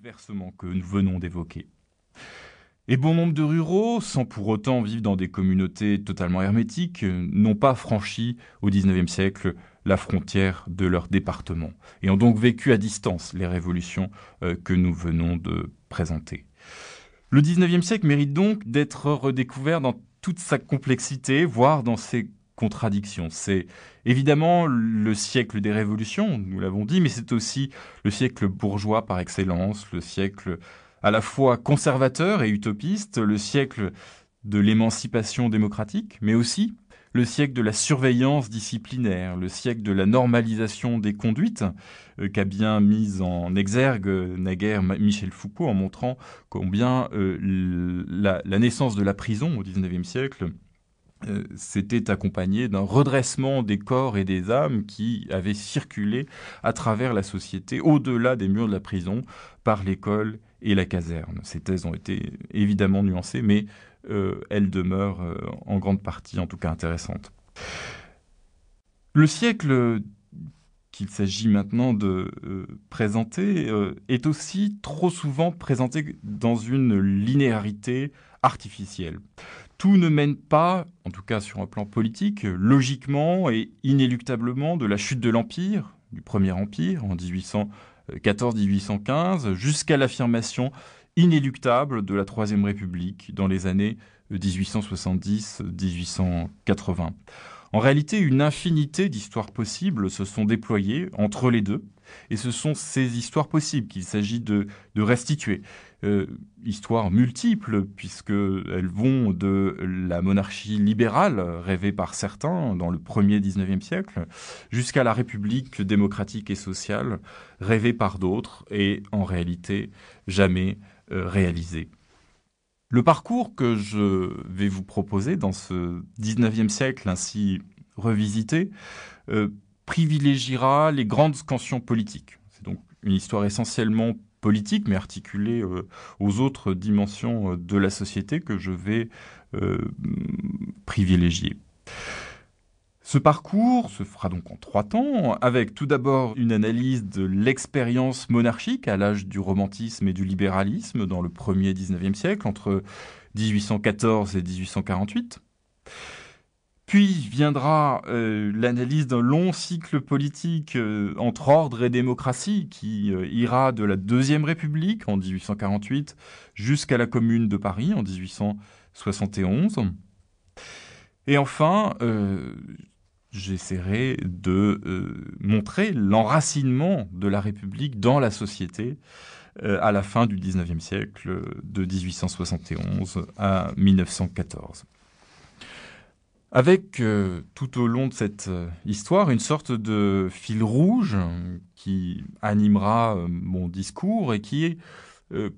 bouleversements que nous venons d'évoquer. Et bon nombre de ruraux, sans pour autant vivre dans des communautés totalement hermétiques, n'ont pas franchi au XIXe siècle la frontière de leur département et ont donc vécu à distance les révolutions que nous venons de présenter. Le XIXe siècle mérite donc d'être redécouvert dans toute sa complexité, voire dans ses contradictions. C'est évidemment le siècle des révolutions, nous l'avons dit, mais c'est aussi le siècle bourgeois par excellence, le siècle à la fois conservateur et utopiste, le siècle de l'émancipation démocratique, mais aussi le siècle de la surveillance disciplinaire, le siècle de la normalisation des conduites, qu'a bien mis en exergue naguère Michel Foucault en montrant combien la naissance de la prison au XIXe siècle s'était accompagnée d'un redressement des corps et des âmes qui avaient circulé à travers la société, au-delà des murs de la prison, par l'école et la caserne. Ces thèses ont été évidemment nuancées, mais elles demeurent en grande partie, en tout cas, intéressantes. Le siècle qu'il s'agit maintenant de présenter est aussi trop souvent présenté dans une linéarité artificielle. Tout ne mène pas, en tout cas sur un plan politique, logiquement et inéluctablement de la chute de l'Empire, du Premier Empire en 1814-1815, jusqu'à l'affirmation inéluctable de la Troisième République dans les années 1870-1880. En réalité, une infinité d'histoires possibles se sont déployées entre les deux, et ce sont ces histoires possibles qu'il s'agit de restituer. Histoires multiples, puisqu'elles vont de la monarchie libérale, rêvée par certains dans le premier XIXe siècle, jusqu'à la République démocratique et sociale, rêvée par d'autres, et en réalité jamais réalisée. Le parcours que je vais vous proposer dans ce XIXe siècle ainsi revisité privilégiera les grandes scansions politiques. C'est donc une histoire essentiellement politique, mais articulée aux autres dimensions de la société que je vais privilégier. Ce parcours se fera donc en 3 temps, avec tout d'abord une analyse de l'expérience monarchique à l'âge du romantisme et du libéralisme dans le premier XIXe siècle, entre 1814 et 1848. Puis viendra l'analyse d'un long cycle politique entre ordre et démocratie qui ira de la Deuxième République en 1848 jusqu'à la Commune de Paris en 1871. Et enfin, j'essaierai de montrer l'enracinement de la République dans la société à la fin du XIXe siècle, de 1871 à 1914. Avec tout au long de cette histoire une sorte de fil rouge qui animera mon discours et qui est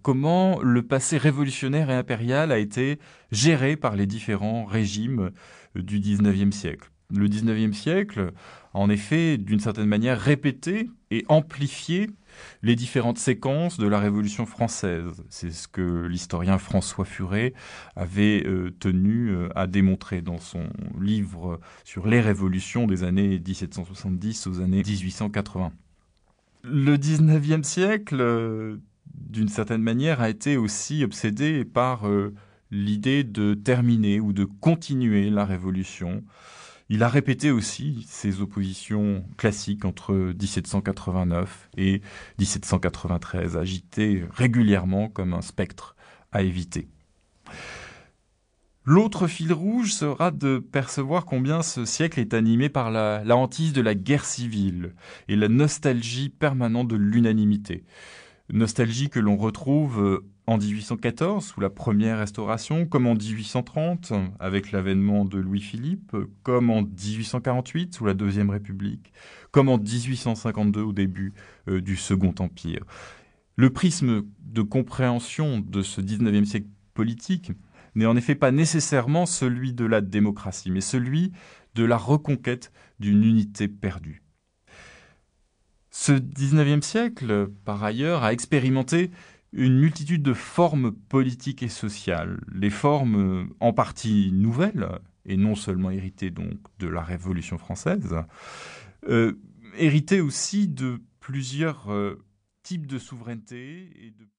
comment le passé révolutionnaire et impérial a été géré par les différents régimes du XIXe siècle. Le XIXe siècle a en effet, d'une certaine manière, répété et amplifié les différentes séquences de la Révolution française. C'est ce que l'historien François Furet avait tenu à démontrer dans son livre sur les révolutions des années 1770 aux années 1880. Le XIXe siècle, d'une certaine manière, a été aussi obsédé par l'idée de terminer ou de continuer la Révolution. Il a répété aussi ses oppositions classiques entre 1789 et 1793, agitées régulièrement comme un spectre à éviter. L'autre fil rouge sera de percevoir combien ce siècle est animé par la hantise de la guerre civile et la nostalgie permanente de l'unanimité. Nostalgie que l'on retrouve en 1814, sous la première restauration, comme en 1830, avec l'avènement de Louis-Philippe, comme en 1848, sous la Deuxième République, comme en 1852, au début du Second Empire. Le prisme de compréhension de ce XIXe siècle politique n'est en effet pas nécessairement celui de la démocratie, mais celui de la reconquête d'une unité perdue. Ce XIXe siècle, par ailleurs, a expérimenté une multitude de formes politiques et sociales. Les formes en partie nouvelles, et non seulement héritées donc de la Révolution française, héritées aussi de plusieurs types de souveraineté et de